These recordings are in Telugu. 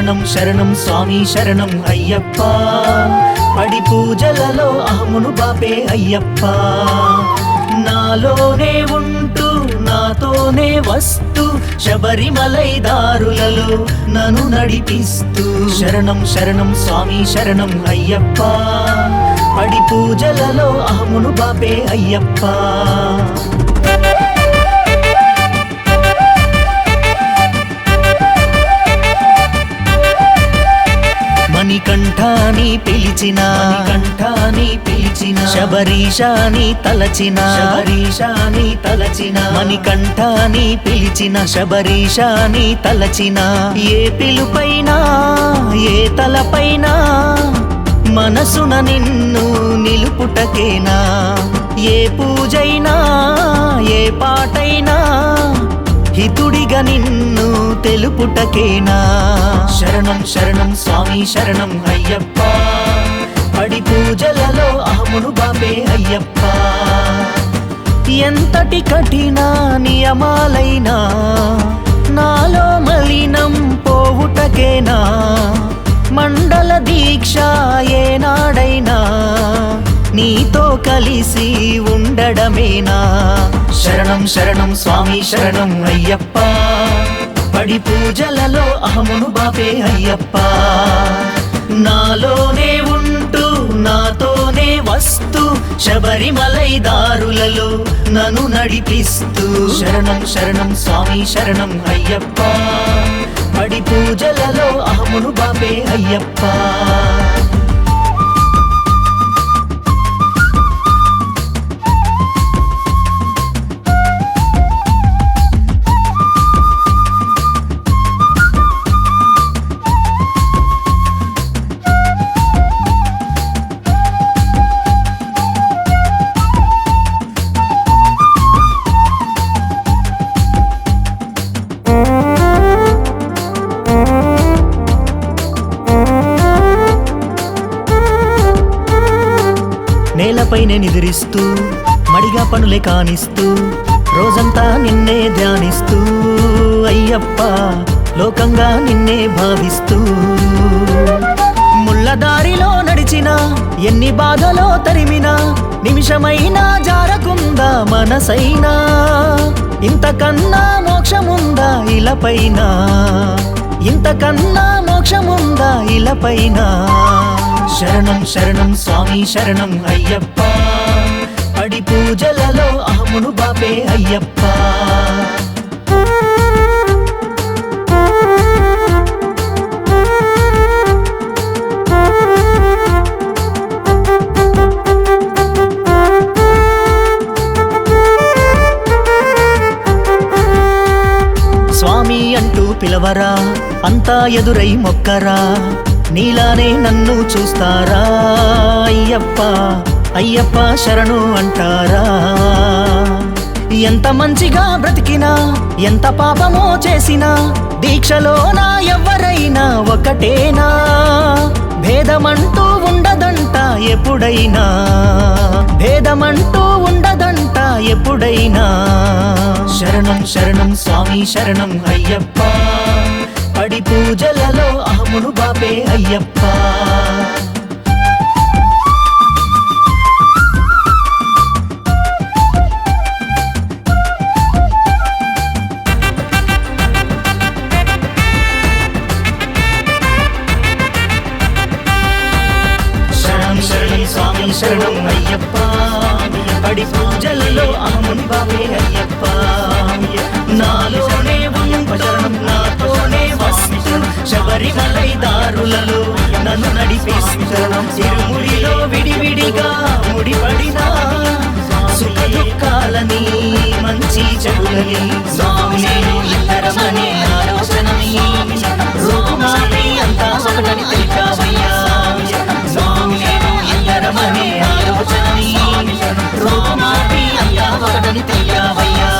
శరణం శరణం స్వామి శరణం అయ్యప్ప పడి పూజలలో అహమును బాపే అయ్యప్ప నాలోనే ఉంటూ నాతోనే వస్తూ శబరిమలై దారులలో నన్ను నడిపిస్తూ శరణం శరణం స్వామి శరణం అయ్యప్ప పడి పూజలలో అహమును బాపే అయ్యప్ప మణికంఠాని పిలిచిన శబరీశాని తలచిన మణికంఠాని పిలిచిన శబరీశాని తలచిన ఏ పిలుపైనా ఏ తలపైనా మనసున నిన్ను నిలుపుటకేనా ఏ పూజైనా ఏ పాటైనా హితుడిగా నిన్ను తెలుపుటకేనా శరణం శరణం స్వామి శరణం అయ్యప్ప పడి పూజలలో అహమును బాపే అయ్యప్ప ఎంతటి కఠిన నియమాలైనా నాలో మలినం పోవుటకేనా మండల దీక్ష ఏనాడైనా నీతో కలిసి ఉండడమేనా శరణం శరణం స్వామి శరణం అయ్యప్ప పడి పూజలలో అహమును బాపే అయ్యప్ప నాలోనే ఉంటూ నాతోనే వస్తూ శబరిమలై దారులలో నన్ను నడిపిస్తూ శరణం శరణం స్వామి శరణం అయ్యప్ప పడి పూజలలో అహమును బాపే అయ్యప్ప నేలపైనే నిద్రిస్తూ మడిగా పనులే కానిస్తూ రోజంతా నిన్నే ధ్యానిస్తూ అయ్యప్ప లోకంగా నిన్నే భావిస్తూ ముళ్ళదారిలో నడిచిన ఎన్ని బాధలో తరిమినా నిమిషమైనా జారకుందా మనసైనా ఇంతకన్నా మోక్షముందా ఇలపైన ఇంతకన్నా మోక్షముందా ఇలపైన శరణం శరణం స్వామి శరణం అయ్యప్ప పడి పూజలలో అహమును బాపే అయ్యప్ప స్వామి అంటూ పిలవరా అంతా ఎదురై మొక్కరా నీలానే నన్ను చూస్తారా అయ్యప్ప అయ్యప్ప శరణు అంటారా ఎంత మంచిగా బ్రతికినా ఎంత పాపమో చేసినా దీక్షలోనా ఎవ్వరైనా ఒకటేనా భేదమంటూ ఉండదంట ఎప్పుడైనా భేదమంటూ ఉండదంట ఎప్పుడైనా శరణం శరణం స్వామి శరణం అయ్యప్ప పడి పూజలలో అహమును బాపే అయ్యప్ప శరణం శరణం స్వామి శరణం అయ్యప్ప పడి పూజలలో అహమును బాపే అయ్యప్ప నాలోనే నాతోనే వస్తూ శబరిమలై దారులలో నన్ను నడిపిస్తూ తిరుముడిలో విడివిడిగా ముడిపడినా సుఖ దుఃఖాలని మంచి చెడులని స్వామి నేను ఇద్దరమనే ఆలోచనని రూపుమాపి అంతా ఒకటని తెలిపావయ్యా స్వామి నేను ఇద్దరమనే ఆలోచనని రూపుమాపి అంతా ఒకటని తెలిపావయ్యా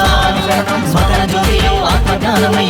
మకర జ్యోతిలో ఆత్మజ్ఞానమై